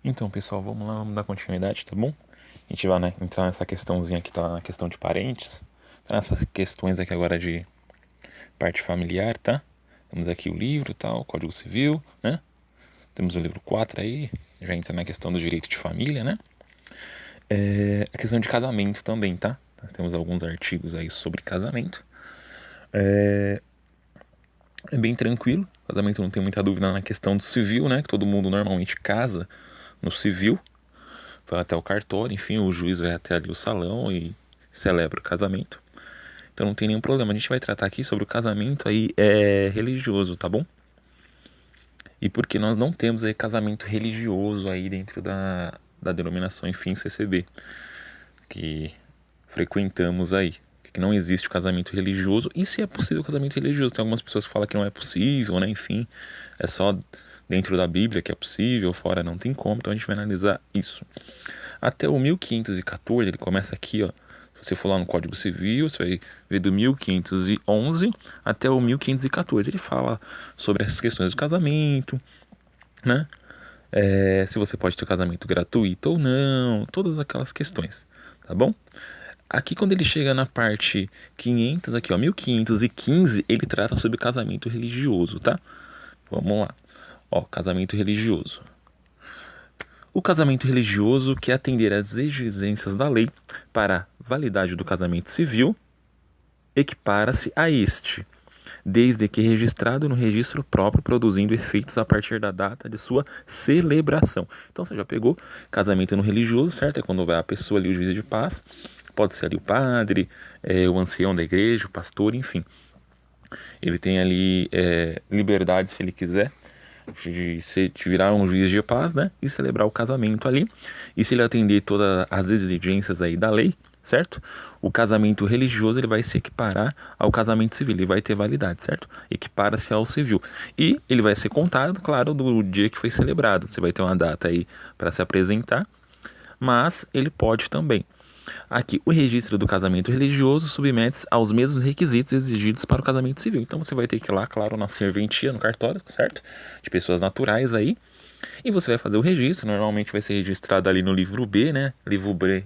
Então, pessoal, vamos lá, vamos dar continuidade, tá bom? A gente vai, né, entrar nessa questãozinha que tá na questão de parentes, tá nessas questões aqui agora de parte familiar, tá? Temos aqui o livro, tal, o Código Civil, né? Temos o livro 4 aí, já entra na questão do direito de família, né? A questão de casamento também, tá? Nós temos alguns artigos aí sobre casamento. É bem tranquilo, casamento não tem muita dúvida na questão do civil, né? Que todo mundo normalmente casa no civil, vai até o cartório, enfim, o juiz vai até ali o salão e celebra o casamento. Então não tem nenhum problema. A gente vai tratar aqui sobre o casamento aí religioso, tá bom? E porque nós não temos aí casamento religioso aí dentro da denominação, enfim, CCB, que frequentamos aí. Que não existe o casamento religioso. E se é possível o casamento religioso? Tem algumas pessoas que falam que não é possível, né? Enfim, é só dentro da Bíblia que é possível, fora não tem como. Então a gente vai analisar isso. Até o 1514, ele começa aqui, ó. Se você for lá no Código Civil, você vai ver do 1511 até o 1514. Ele fala sobre essas questões do casamento, né? Se você pode ter o casamento gratuito ou não, todas aquelas questões, tá bom? Aqui quando ele chega na parte 500, aqui ó, 1515, ele trata sobre casamento religioso, tá? Vamos lá. Ó, casamento religioso. O casamento religioso, que atender às exigências da lei para a validade do casamento civil, equipara-se a este, desde que registrado no registro próprio, produzindo efeitos a partir da data de sua celebração. Então você já pegou casamento no religioso, certo? É quando vai a pessoa ali, o juiz de paz, pode ser ali o padre, o ancião da igreja, o pastor, enfim. Ele tem ali liberdade, se ele quiser, de virar um juiz de paz, né? E celebrar o casamento ali. E se ele atender todas as exigências aí da lei, certo? O casamento religioso ele vai se equiparar ao casamento civil, ele vai ter validade, certo? Equipara-se ao civil. E ele vai ser contado, claro, do dia que foi celebrado. Você vai ter uma data aí para se apresentar, mas ele pode também. Aqui, o registro do casamento religioso submete-se aos mesmos requisitos exigidos para o casamento civil. Então você vai ter que ir lá, claro, na serventia, no cartório, certo? De pessoas naturais aí. E você vai fazer o registro. Normalmente vai ser registrado ali no livro B, né? Livro B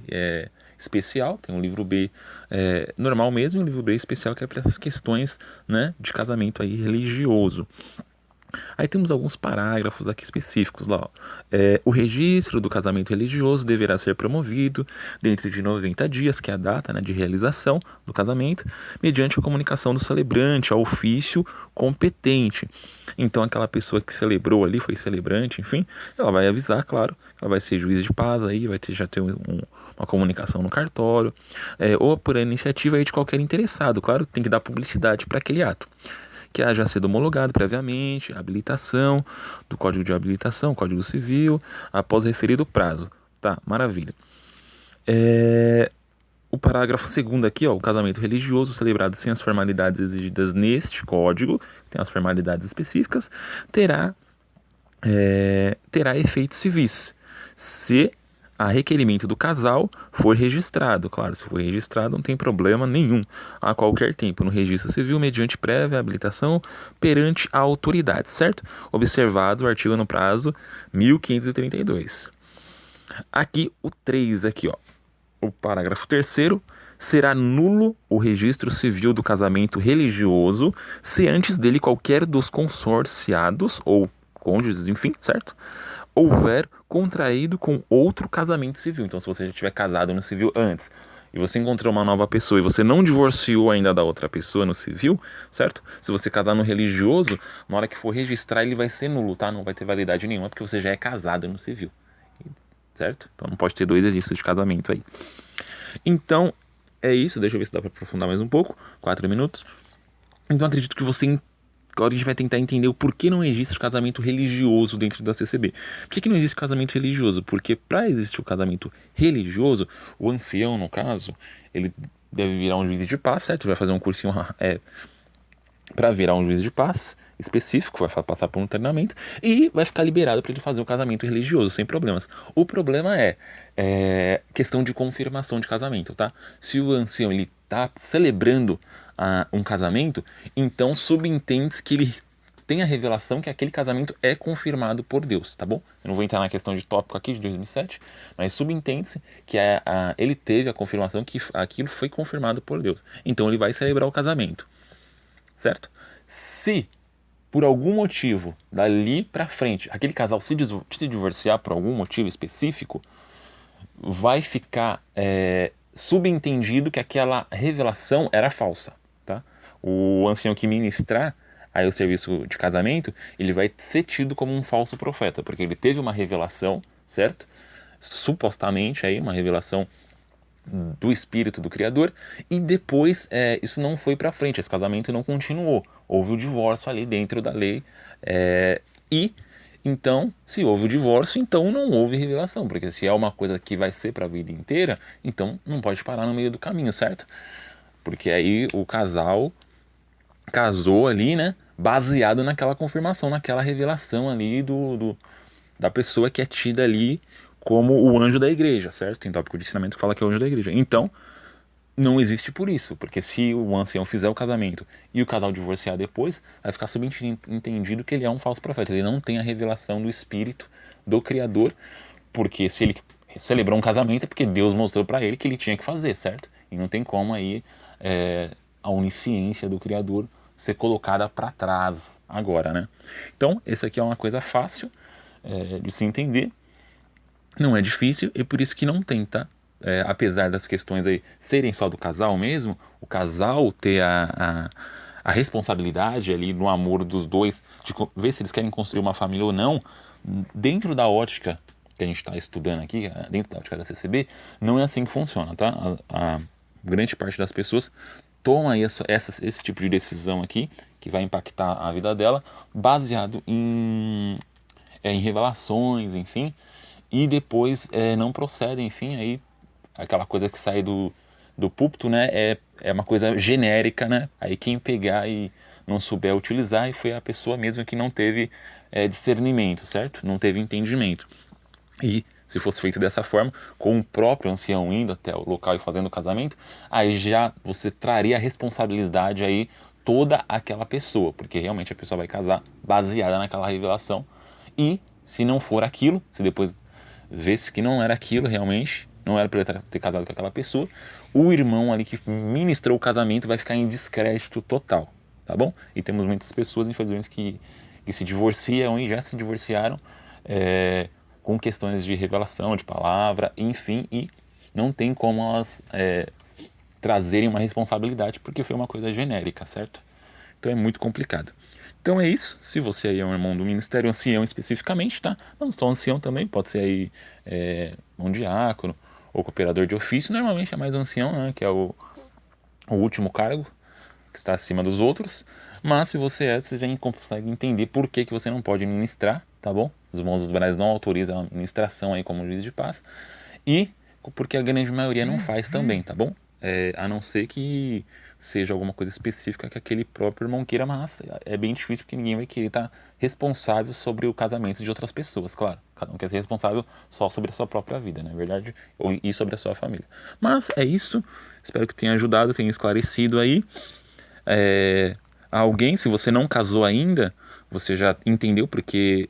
especial. Tem um livro B normal mesmo e um livro B especial que é para essas questões, né, de casamento aí religioso. Aí temos alguns parágrafos aqui específicos lá. Ó. O registro do casamento religioso deverá ser promovido dentro de 90 dias, que é a data, né, de realização do casamento, mediante a comunicação do celebrante ao ofício competente. Então aquela pessoa que celebrou ali, foi celebrante, enfim, ela vai avisar, claro, ela vai ser juiz de paz aí, já ter uma comunicação no cartório, ou por iniciativa aí de qualquer interessado. Claro, tem que dar publicidade para aquele ato que haja sido homologado previamente, habilitação, do Código de Habilitação, Código Civil, após referido prazo. Tá, maravilha. O parágrafo 2º aqui, ó, o casamento religioso celebrado sem as formalidades exigidas neste código, tem as formalidades específicas, terá efeitos civis, se a requerimento do casal for registrado. Claro, se for registrado não tem problema nenhum, a qualquer tempo, no registro civil, mediante prévia habilitação perante a autoridade, certo? Observado o artigo no prazo 1532. Aqui, o 3, aqui, ó, o parágrafo 3º, será nulo o registro civil do casamento religioso se antes dele qualquer dos consorciados ou cônjuges, enfim, certo? Houver contraído com outro casamento civil. Então, se você já tiver casado no civil antes e você encontrou uma nova pessoa e você não divorciou ainda da outra pessoa no civil, certo? Se você casar no religioso, na hora que for registrar ele vai ser nulo, tá? Não vai ter validade nenhuma porque você já é casado no civil, certo? Então não pode ter dois registros de casamento aí. Então, é isso. Deixa eu ver se dá para aprofundar mais um pouco. 4 minutos. Então, acredito que você agora a gente vai tentar entender o porquê não existe o casamento religioso dentro da CCB. Por que não existe o casamento religioso? Porque para existir o casamento religioso, o ancião, no caso, ele deve virar um juiz de paz, certo? Vai fazer um cursinho para virar um juiz de paz específico, vai passar por um treinamento e vai ficar liberado para ele fazer o casamento religioso sem problemas. O problema é questão de confirmação de casamento, tá? Se o ancião ele tá celebrando um casamento, então subentende que ele tem a revelação que aquele casamento é confirmado por Deus, tá bom? Eu não vou entrar na questão de tópico aqui de 2007, mas subentende-se que ele teve a confirmação que aquilo foi confirmado por Deus. Então ele vai celebrar o casamento, certo? Se por algum motivo, dali pra frente, aquele casal se divorciar por algum motivo específico, vai ficar subentendido que aquela revelação era falsa, tá? O ancião que ministrar aí o serviço de casamento, ele vai ser tido como um falso profeta, porque ele teve uma revelação, certo? Supostamente aí uma revelação do espírito do Criador, e depois isso não foi para frente, esse casamento não continuou, houve o divórcio ali dentro da lei, e então, se houve o divórcio, então não houve revelação, porque se é uma coisa que vai ser para a vida inteira, então não pode parar no meio do caminho, certo? Porque aí o casal casou ali, né, baseado naquela confirmação, naquela revelação ali da pessoa que é tida ali como o anjo da igreja, certo? Tem tópico de ensinamento que fala que é o anjo da igreja. Então, não existe por isso, porque se o ancião fizer o casamento e o casal divorciar depois, vai ficar subentendido que ele é um falso profeta. Ele não tem a revelação do Espírito do Criador, porque se ele celebrou um casamento é porque Deus mostrou para ele que ele tinha que fazer, certo? E não tem como aí a onisciência do Criador ser colocada para trás agora, né? Então, esse aqui é uma coisa fácil de se entender, não é difícil e por isso que não tem, tá? Apesar das questões aí serem só do casal mesmo, o casal ter a responsabilidade ali no amor dos dois, de ver se eles querem construir uma família ou não, dentro da ótica que a gente está estudando aqui, dentro da ótica da CCB, não é assim que funciona, tá? A grande parte das pessoas toma aí esse tipo de decisão aqui, que vai impactar a vida dela, baseado em revelações, enfim, e depois não procedem, enfim, aí aquela coisa que sai do púlpito, né, é uma coisa genérica, né, aí quem pegar e não souber utilizar, e foi a pessoa mesmo que não teve discernimento, certo? Não teve entendimento. E se fosse feito dessa forma, com o próprio ancião indo até o local e fazendo o casamento, aí já você traria a responsabilidade aí toda aquela pessoa, porque realmente a pessoa vai casar baseada naquela revelação, e se não for aquilo, se depois vê-se que não era aquilo realmente, não era para ele ter casado com aquela pessoa, o irmão ali que ministrou o casamento vai ficar em descrédito total, tá bom? E temos muitas pessoas, infelizmente, que se divorciam e já se divorciaram com questões de revelação, de palavra, enfim, e não tem como elas trazerem uma responsabilidade porque foi uma coisa genérica, certo? Então é muito complicado. Então é isso. Se você aí é um irmão do ministério ancião especificamente, tá? Não só ancião também, pode ser aí um diácono ou cooperador de ofício. Normalmente é mais um ancião, né? Que é o último cargo, que está acima dos outros. Mas se você já consegue entender por que você não pode ministrar, tá bom? Os irmãos dos Brais não autorizam a ministração aí como juiz de paz. E porque a grande maioria não faz também, tá bom? A não ser que seja alguma coisa específica que aquele próprio irmão queira, mas é bem difícil porque ninguém vai querer estar responsável sobre o casamento de outras pessoas, claro. Cada um quer ser responsável só sobre a sua própria vida, não é verdade? E sobre a sua família. Mas é isso, espero que tenha ajudado, tenha esclarecido aí. Alguém, se você não casou ainda, você já entendeu porque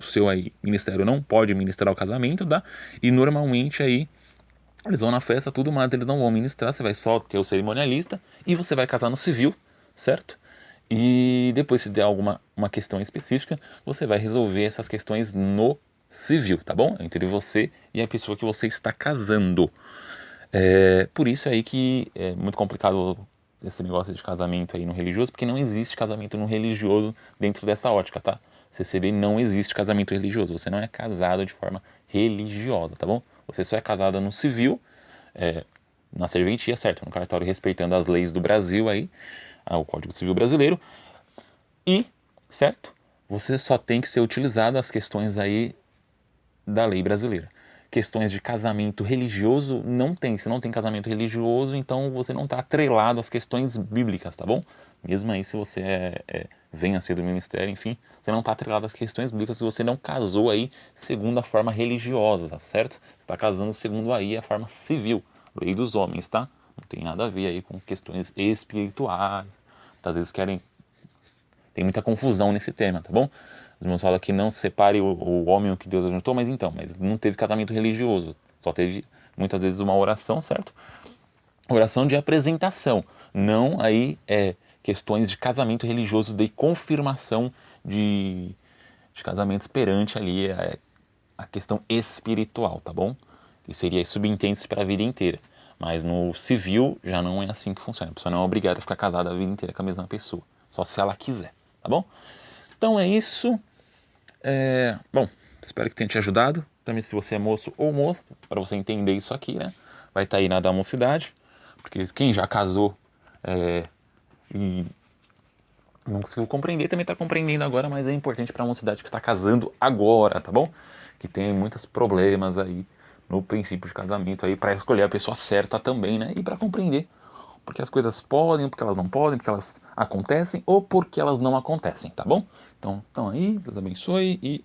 o seu aí, ministério não pode ministrar o casamento, tá? E normalmente aí eles vão na festa, tudo, mas eles não vão ministrar, você vai só ter o cerimonialista e você vai casar no civil, certo? E depois, se der uma questão específica, você vai resolver essas questões no civil, tá bom? Entre você e a pessoa que você está casando. Por isso aí que é muito complicado esse negócio de casamento aí no religioso, porque não existe casamento no religioso dentro dessa ótica, tá? CCB não existe casamento religioso, você não é casado de forma religiosa, tá bom? Você só é casada no civil, na serventia, certo? No cartório, respeitando as leis do Brasil aí, o Código Civil Brasileiro, e, certo? Você só tem que ser utilizado as questões aí da lei brasileira. Questões de casamento religioso não tem. Se não tem casamento religioso, então você não está atrelado às questões bíblicas, tá bom? Mesmo aí se você venha ser do ministério, enfim, você não está atrelado às questões bíblicas se você não casou aí segundo a forma religiosa, certo? Você está casando segundo aí a forma civil, lei dos homens, tá? Não tem nada a ver aí com questões espirituais. Muitas vezes querem Tem muita confusão nesse tema, tá bom? Os irmãos falam que não se separe o homem o que Deus ajuntou, mas não teve casamento religioso. Só teve, muitas vezes, uma oração, certo? Oração de apresentação. Não aí questões de casamento religioso, de confirmação de casamentos perante ali a questão espiritual, tá bom? Que seria subentende-se para a vida inteira. Mas no civil já não é assim que funciona. A pessoa não é obrigada a ficar casada a vida inteira com a mesma pessoa. Só se ela quiser, tá bom? Então é isso. Bom, espero que tenha te ajudado. Também se você é moço ou moça, para você entender isso aqui, né? Vai estar aí na da mocidade. Porque quem já casou e não conseguiu compreender, também está compreendendo agora, mas é importante para a mocidade que está casando agora, tá bom? Que tem muitos problemas aí no princípio de casamento aí para escolher a pessoa certa também, né? E para compreender porque as coisas podem, porque elas não podem, porque elas acontecem ou porque elas não acontecem, tá bom? Então aí, Deus abençoe e